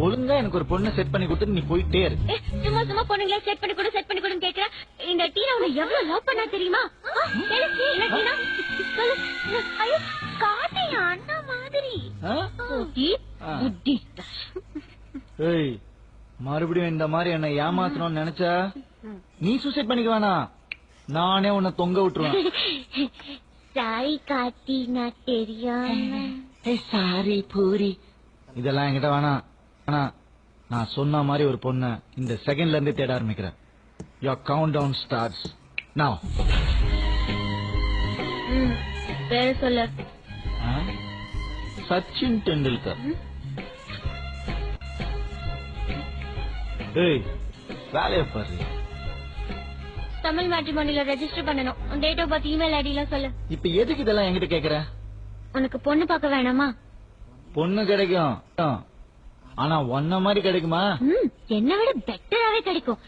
ஒழுங்கா எனக்கு ஒரு பொண்ணை செட் பண்ணி கொடுத்து நீ போயிட்டே இரு. சும்மா சும்மா பொண்ணுங்களே செட் பண்ணி கொடு கேக்குற. இந்த டீனா உன்னை எவ்வளவு லவ் பண்ணா தெரியுமா? என்ன டீனா? சொல்லு. ஐயோ காட்டி அண்ணா மாதிரி. புத்தி. ஏய் மறுபடியும் இந்த மாதிரி என்ன ஏமாத்தணும்னு நினைச்சா நீ சூசைட் பண்ணிக்க வேணாம், நானே உன்னை தொங்க விட்டுருவேன். சாரி காட்டி நான் தெரியாம. சாரி பூரி இதெல்லாம் என்கிட்ட வேணாம். ஆனா நான் சொன்ன மாதிரி ஒரு பொண்ண இந்த செகண்ட்ல இருந்து தேட ஆரம்பிக்கிறேன். Your countdown starts now. பேர் சொல்லு. சச்சின் டெண்டுல்கர். ஏய் வேலையை பாரு. தமிழ் மேட்ரிமோனில ரெஜிஸ்டர் பண்ணனும். Date of birth email ID எல்லாம் சொல்லு. இப்ப எதுக்கு இதெல்லாம் என்கிட்ட கேக்குற? உனக்கு பொண்ணு பார்க்க வேணாமா? பொண்ணு கிடைக்கும், ஆனா ஒன்ன மாதிரி கிடைக்குமா? என்ன விட பெட்டராவே கிடைக்கும்.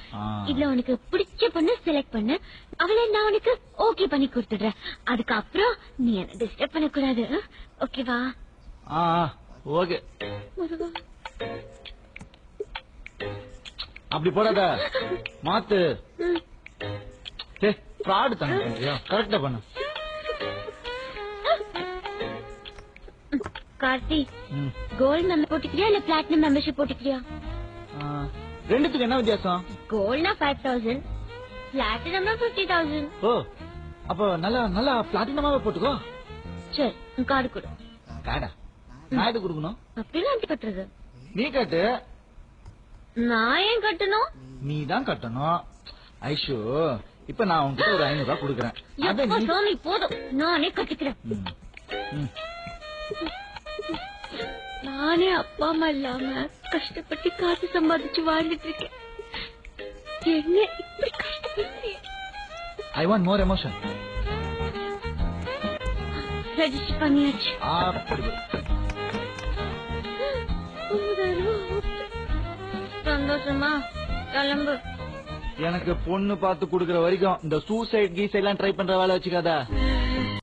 இதுல உனக்கு பிடிச்ச பொண்ணு செலக்ட் பண்ணு, அவளை நான் உனக்கு ஓகே பண்ணி கொடுத்துடுறேன். அதுக்கப்புறம் நீ என்ன டிஸ்டர்ப் பண்ண கூடாது. ஓகேவா? ஓகே. அப்படி போடாத, மாத்து. ஃப்ராட் தானே பண்றியா? கரெக்டா பண்ணு. கார்த்தி, கோல்ட் மெம்பர் போட்டுக்கிறியா இல்ல பிளாட்டினம் மெம்பர்ஷிப் போட்டுக்கிறியா? ரெண்டுத்துக்கு என்ன வித்தியாசம்? கோல்ட்னா 5000, பிளாட்டினம்னா 50000. ஓ, அப்ப நல்லா பிளாட்டினமாவே போட்டுக்கோ. சரி, கார்டு கொடு. கார்டா? நான் எது கொடுக்கணும்? அப்படிலாம் எப்படி கட்டுறது? நீ கட்டு. நான் ஏன் கட்டணும்? நீ தான் கட்டணும். ஐஷு, இப்ப நான் உன்கிட்ட ஒரு 500 ரூபாய் கொடுக்கறேன். போதும், நானே கட்டிக்கிறேன். நானே அப்பா அம்மா இல்லாம கஷ்டப்பட்டு காசு சம்பாதிச்சு வாழ்ந்துட்டு இருக்கேன். என்ன இப்படி கஷ்டப்படுறேன்? I want more emotion. Register பண்ணியாச்சு. சந்தோஷமா? கிளம்பு. எனக்கு பொண்ணு பார்த்து குடுக்கற வரைக்கும் இந்த சூசைட் கீசைட் எல்லாம் ட்ரை பண்ற வேலை வச்சுக்காத.